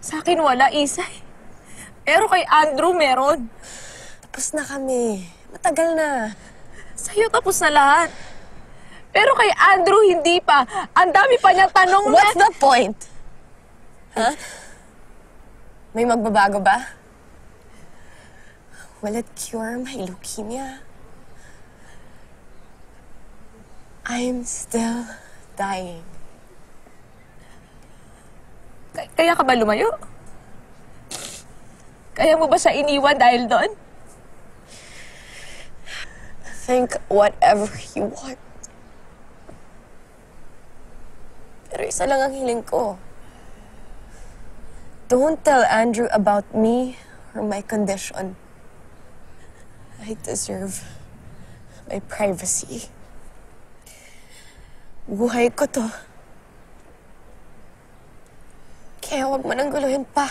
Sa akin wala, Isay. Pero kay Andrew meron. Tapos na kami. Matagal na. Sa'yo tapos na lahat. Pero kay Andrew hindi pa. Ang dami pa niyang tanong What's the point? Huh? May magbabago ba? Will it cure my leukemia? I'm still dying. Kaya ka ba lumayo? Kaya mo ba siya iniwan dahil doon? Think whatever you want. Pero isa lang ang hiling ko. Don't tell Andrew about me or my condition. I deserve my privacy. Buhay ko to. Kaya huwag mo nang guluhin pa.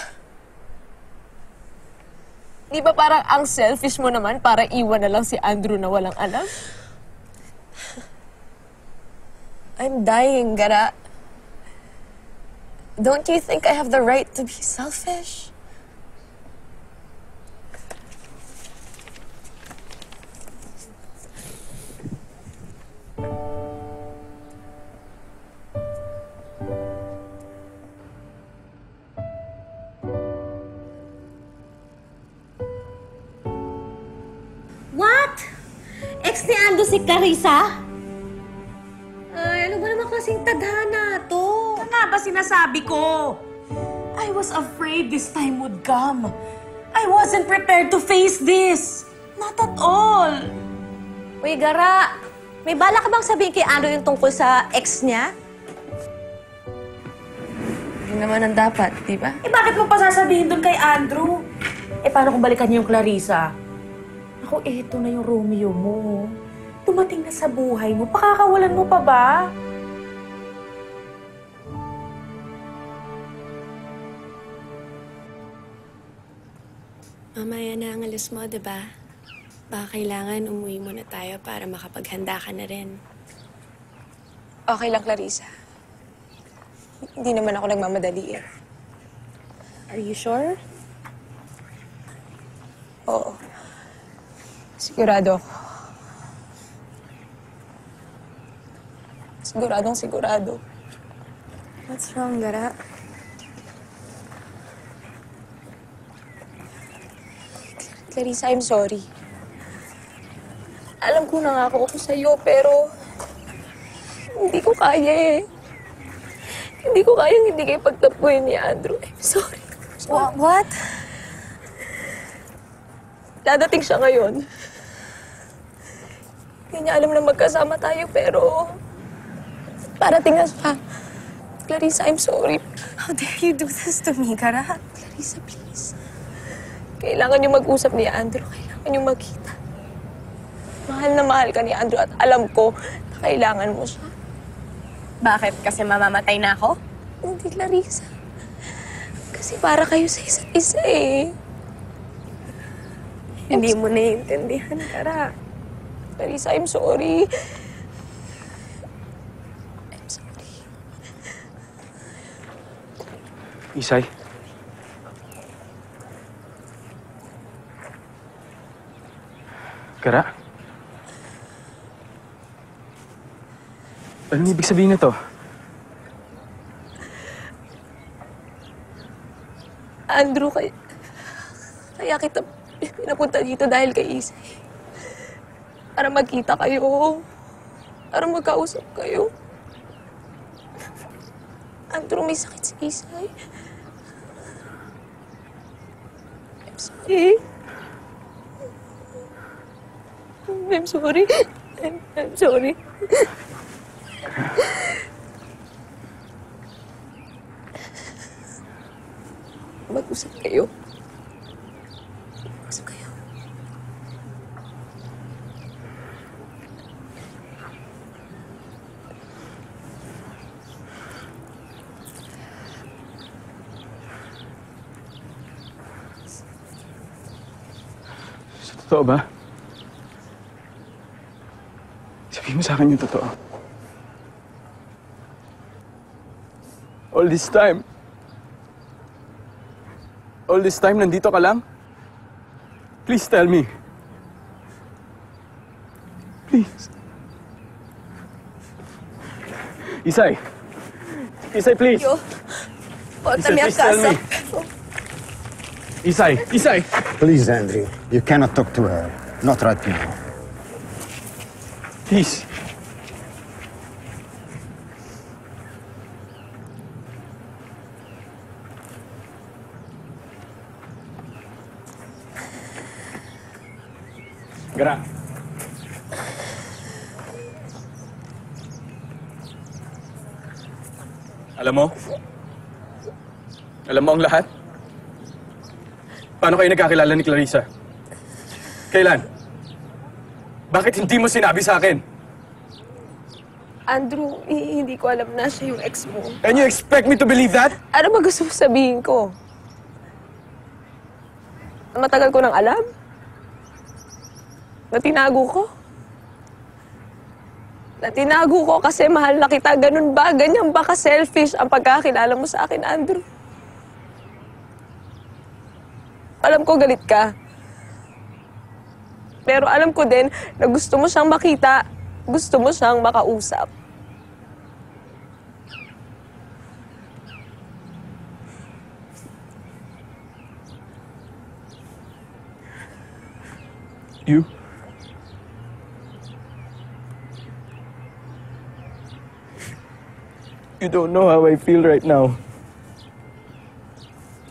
Di ba parang ang selfish mo naman para iwan na lang si Andrew na walang alam? I'm dying, Gara. Don't you think I have the right to be selfish? What? Ex ni Ando si Clarissa? Ay, ano ba naman klaseng tadhana to? Ano nga ba sinasabi ko? I was afraid this time would come. I wasn't prepared to face this. Not at all. Uy, Gara, may bala ka bang sabihin kay Ando yung tungkol sa ex niya? Yun naman ang dapat, di ba? Eh bakit mo pa sasabihin doon kay Andrew? Eh paano kung balikan niyo yung Clarissa? Ako, eto na yung Romeo mo. Dumating na sa buhay mo. Pakakawalan mo pa ba? Mamaya na ang alis mo, diba? Baka kailangan umuwi muna tayo para makapaghanda ka na rin. Okay lang, Clarissa. Hindi naman ako nagmamadali eh. Are you sure? Oo. Sigurado ako. Siguradong sigurado. What's wrong, Gara? Clarissa, I'm sorry. Alam ko nangako ako sa'yo, pero hindi ko kaya eh. Hindi ko kayang hindi kayo pagtapuin ni Andrew. I'm sorry. What? Dadating siya ngayon. Hindi niya alam na magkasama tayo, pero parating na siya. Clarissa, I'm sorry. How dare you do this to me, Gara? Clarissa, please. Kailangan niyo mag-usap ni Andrew. Kailangan niyo magkita. Mahal na mahal ka ni Andrew at alam ko na kailangan mo siya. Bakit? Kasi mamamatay na ako? Hindi, Clarissa. Kasi para kayo sa isa't isa eh. Hindi mo naiintindihan, Gara. Clarissa, I'm sorry. I'm sorry. Isay? Gara? Anong ibig sabihin nito? Andrew, kaya kita pinapunta dito dahil kay Isay. Para magkita kayo. Para magkausap kayo. Andrew, may sakit si Isay. I'm sorry. I'm sorry. I'm sorry. Mag-usap kayo. Mag-usap kayo. Totoo ba? Sabihin mo sa akin yung totoo. All this time, All this time, nandito ka lang? Please tell me. Please. Isay. Isay, please. Yo, portami a please tell casa. me. Isay, Isay. Please, Andrew, you cannot talk to her. Not right now. Please. Gra. Alam mo? Alam mo ang lahat? Paano kayo nagkakilala ni Clarissa? Kailan? Bakit hindi mo sinabi sa akin? Andrew, hindi ko alam na siya yung ex mo. And you expect me to believe that? Ano ba gusto mo sabihin ko? Na matagal ko nang alam? Na tinago ko? Na tinago ko kasi mahal na kita. Ganun ba? Ganyan ba ka-selfish ang pagkakilala mo sa akin, Andrew? Alam ko galit ka. Pero alam ko din na gusto mo siyang makita. Gusto mo siyang makausap. You? You don't know how I feel right now.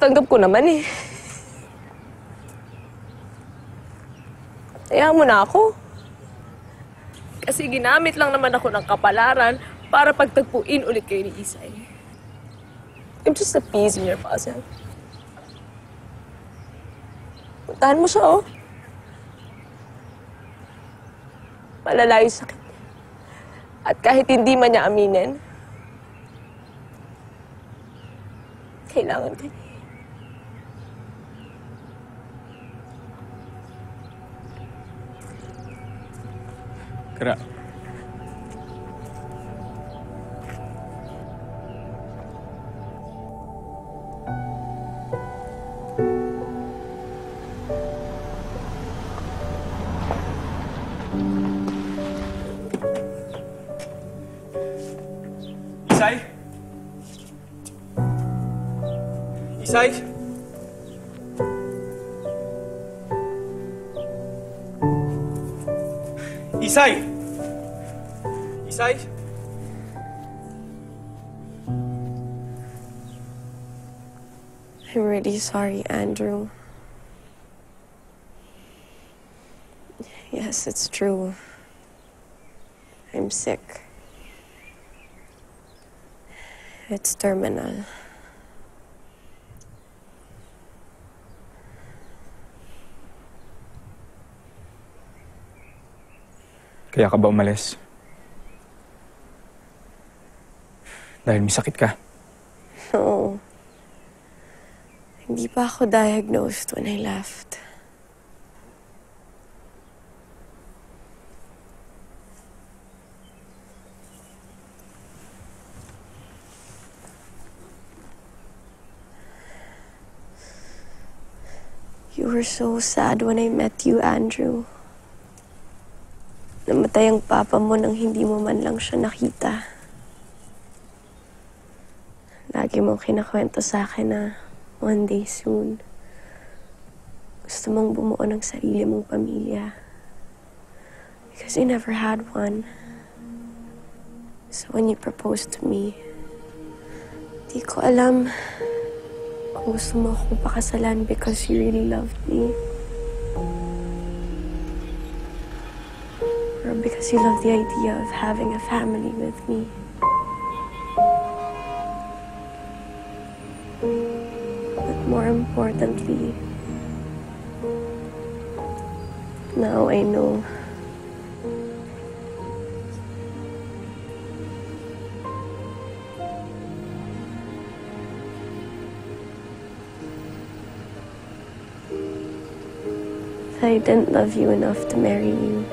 Tanggap ko naman eh. Hayaan mo na ako. Kasi ginamit lang naman ako ng kapalaran para pagtagpuin ulit kayo ni Isay. I'm just a piece in your puzzle. Puntahan mo siya, oh. Malala yung sakit. At kahit hindi man niya aminin, kailangan ka niya. Kara. Isay? Isay? Isay! Isay? I'm really sorry, Andrew. Yes, it's true. I'm sick. It's terminal. Kaya ka ba umalis? Dahil may sakit ka? No. Hindi pa ako diagnosed when I left. You were so sad when I met you, Andrew. Namatay ang papa mo nang hindi mo man lang siya nakita. Lagi mong kinakwento sa akin na one day soon, gusto mong bumuo ng sarili mong pamilya. Because you never had one. So when you proposed to me, di ko alam kung gusto mo akong pakasalan because you really loved me. Or because you love the idea of having a family with me. But more importantly, now I know. I didn't love you enough to marry you.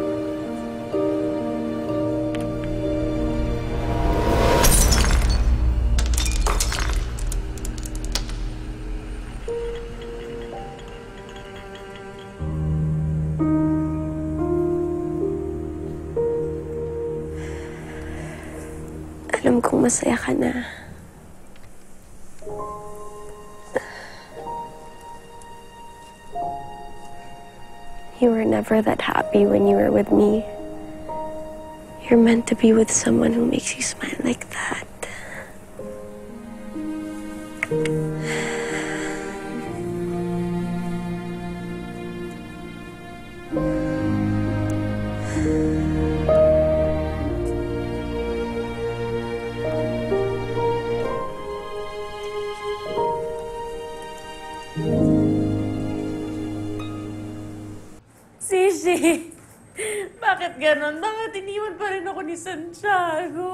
masaya ka na. You were never that happy when you were with me. You're meant to be with someone who makes you smile like that. Sisi, bakit ganon? Bakit iniwan pa rin ako ni Santiago?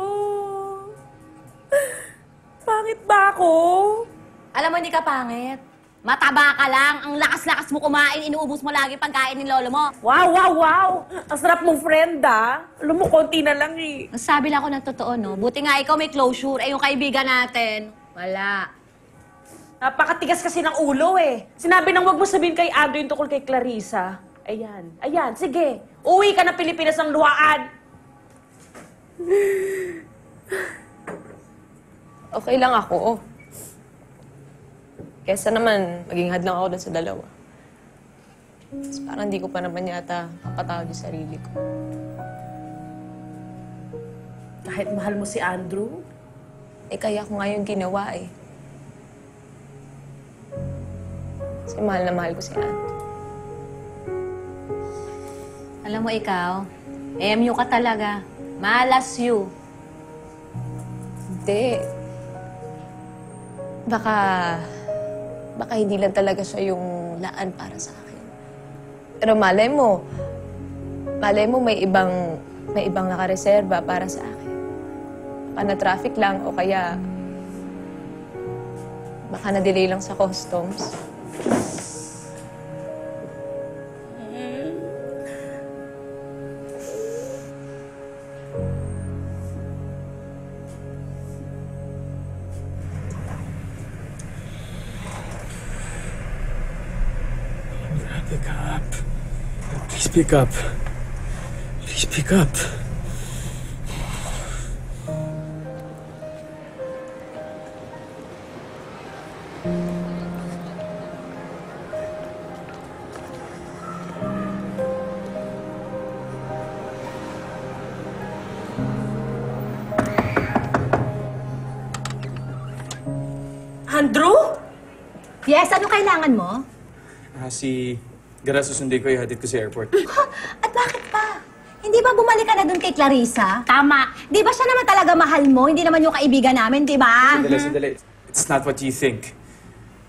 Pangit ba ako? Alam mo, hindi ka pangit. Mataba ka lang. Ang lakas-lakas mo kumain, inuubos mo lagi pagkain ng lolo mo. Wow, wow, wow! Ang sarap mong friend, ah. Alam mo, konti na lang eh. Nasabi lang ako ng totoo, no? Buti nga ikaw may closure. Eh, yung kaibigan natin, wala. Napakatigas kasi ng ulo eh. Sinabi nang wag mo sabihin kay Andrew yung tungkol kay Clarissa. Ayan, ayan, sige. Uwi ka ng Pilipinas ng luhaan. Okay lang ako. Kesa naman, maging hadlang ako dun sa dalawa. Tapos parang di ko pa naman yata papatawad yung sarili ko. Kahit mahal mo si Andrew? Eh kaya ko nga yung ginawa eh. Kasi mahal na mahal ko si Andrew. Alam mo ikaw, MU ka talaga. Malas you. Hindi. Baka hindi lang talaga siya yung laan para sa akin. Pero malay mo may ibang nakareserba para sa akin. Baka na-traffic lang o kaya baka na-delay lang sa customs. Pick up. Please pick up. Please pick up. Andrew? Yes, ano kailangan mo? Si Gara, susundin ko, ihatid ko sa airport. At bakit pa? Hindi ba bumalik ka na dun kay Clarissa? Tama. Di ba siya naman talaga mahal mo? Hindi naman yung kaibigan namin, di ba? Sandali. It's not what you think.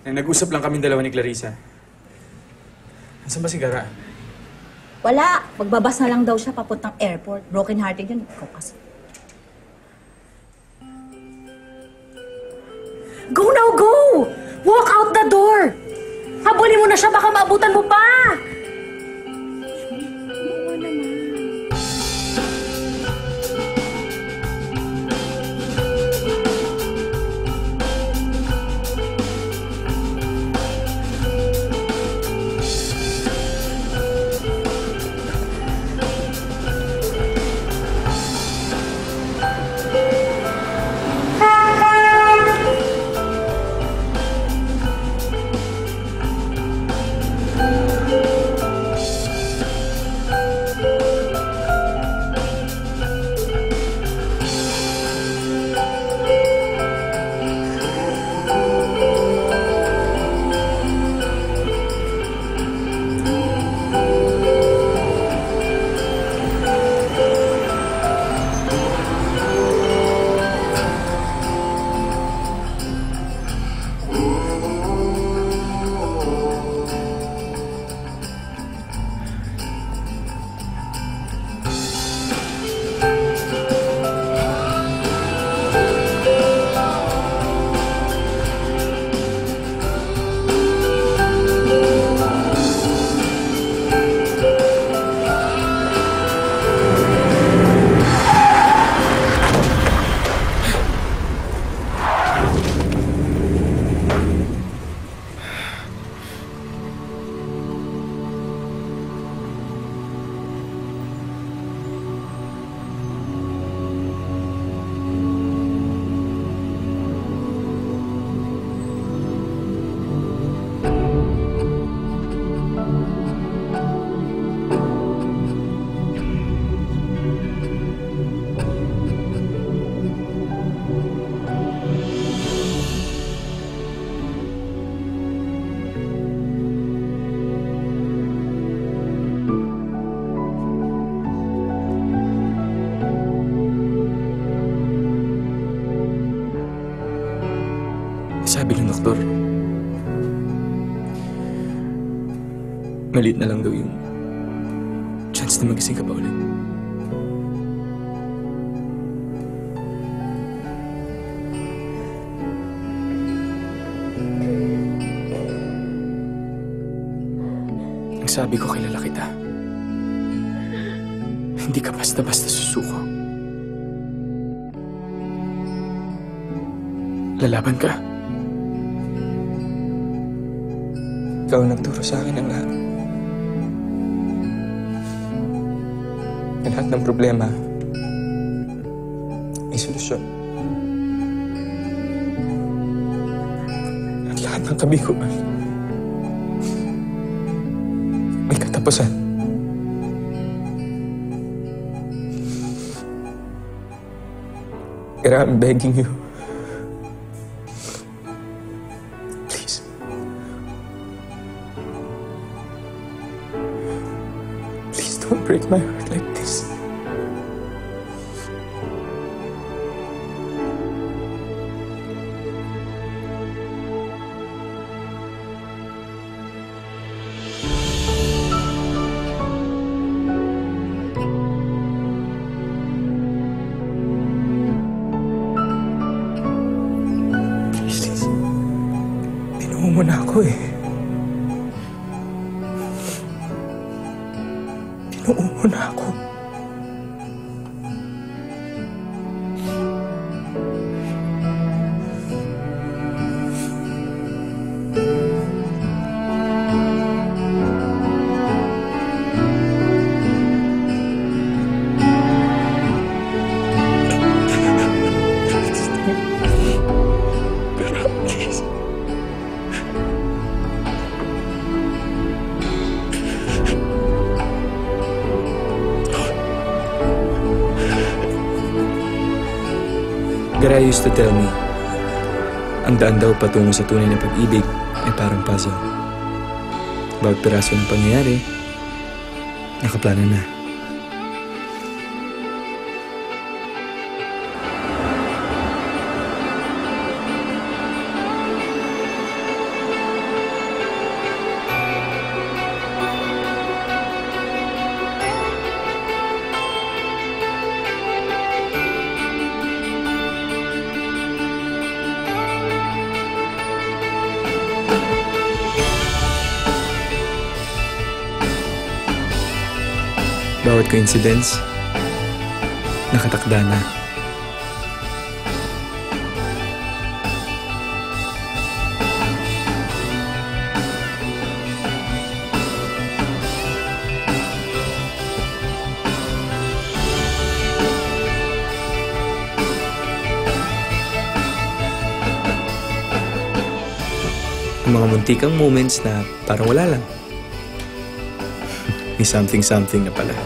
Nag-usap lang kaming dalawa ni Clarissa. Nasaan ba si Gara? Wala. Magbabas na lang daw siya papuntang airport. Broken-hearted yun. Ikaw kasi. Go now, go! Walk out the door! Habulin mo na siya, baka maabutan mo pa! Sabi ng doktor, maliit na lang daw yung chance na magising ka pa ulit. Ang sabi ko, kilala kita. Hindi ka basta-basta susuko. Lalaban ka. Ikaw ang nagturo sa akin ng lahat. Lahat ng problema may solusyon. At lahat ng kabiguan may katapusan. Pero I'm begging you, please, don't break my heart like this. Please. Binuo mo na ako eh. Binuo mo na ako. Garay used to tell me, ang daan daw patungo sa tunay na pag-ibig ay parang puzzle. Bawat piraso ng pangyayari, nakaplano na. Bawat coincidence, nakatakda na. Ang mga muntikang moments na parang wala lang. May something na pala.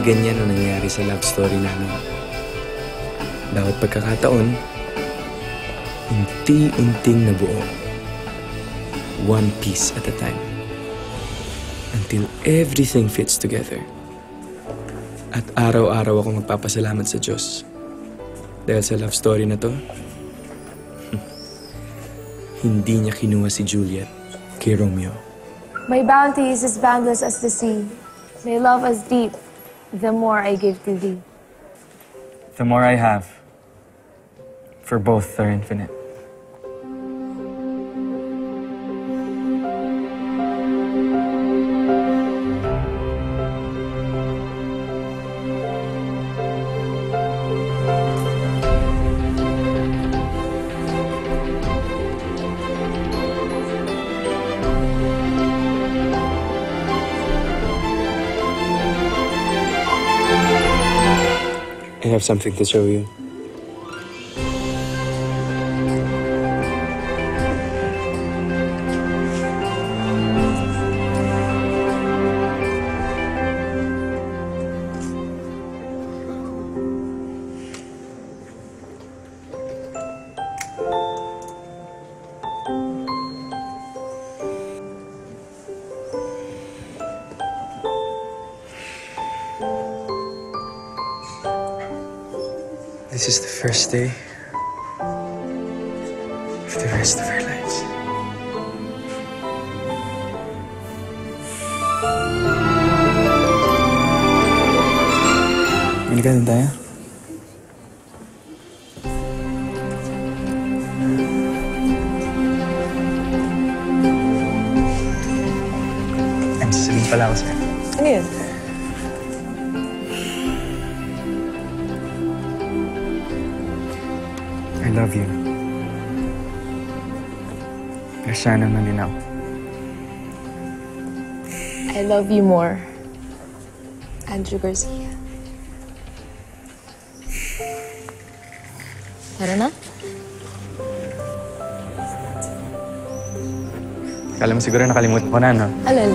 Ganyan ang nangyari sa love story namin. Bawat pagkakataon, unti-unting nabuo. One piece at a time. Until everything fits together. At araw-araw akong magpapasalamat sa Diyos. Dahil sa love story na to, hindi niya kinuha si Juliet kay Romeo. My bounty is as boundless as the sea. My love as deep, the more I give to thee. The more I have, for both are infinite. I have something to show you. This is the first day of the rest of our lives. Bili ka din tayo? Sasabihin pala ako sa'yo. Ano yun? I love you. Pero sana naman din ako. I love you more, Andrew Garcia. Tara na? Kala mo siguro nakalimutan ko na, no? Alal.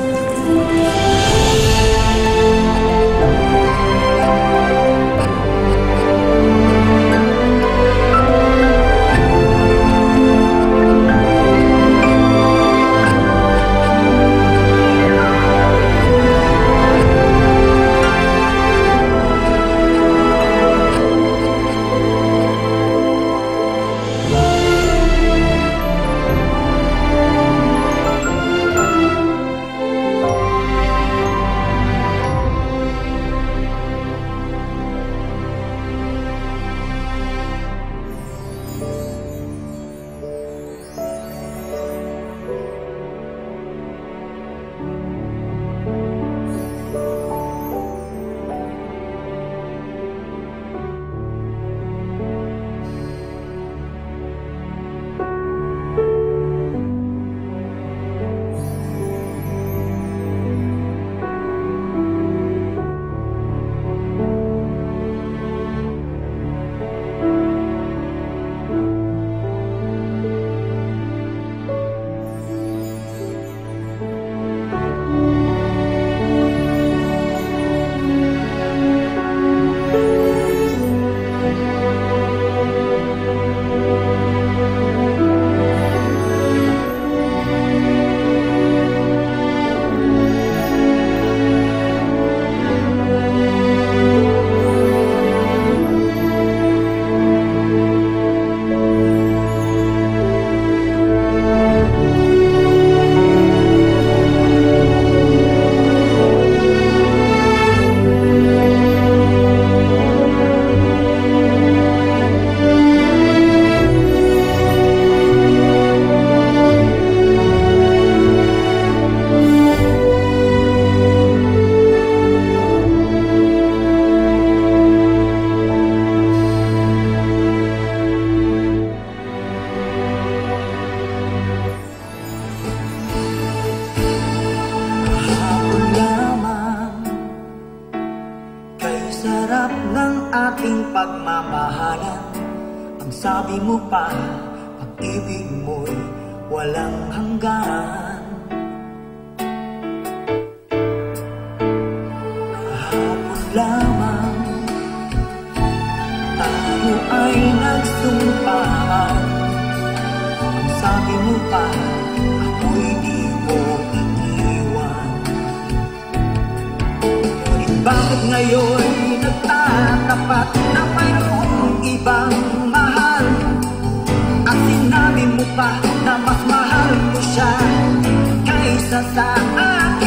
Sarap ng ating pagmamahalan. Ang sabi mo pa, pag-ibig mo'y walang hanggan. Kahapon lamang tayo ay nagsumpaan. Ang sabi mo pa, ako'y di mo iniwan. Ngunit bakit ngayon nagtatapat na mayroong ibang mahal? At sinabi mo pa na mas mahal ko siya kaysa sa akin.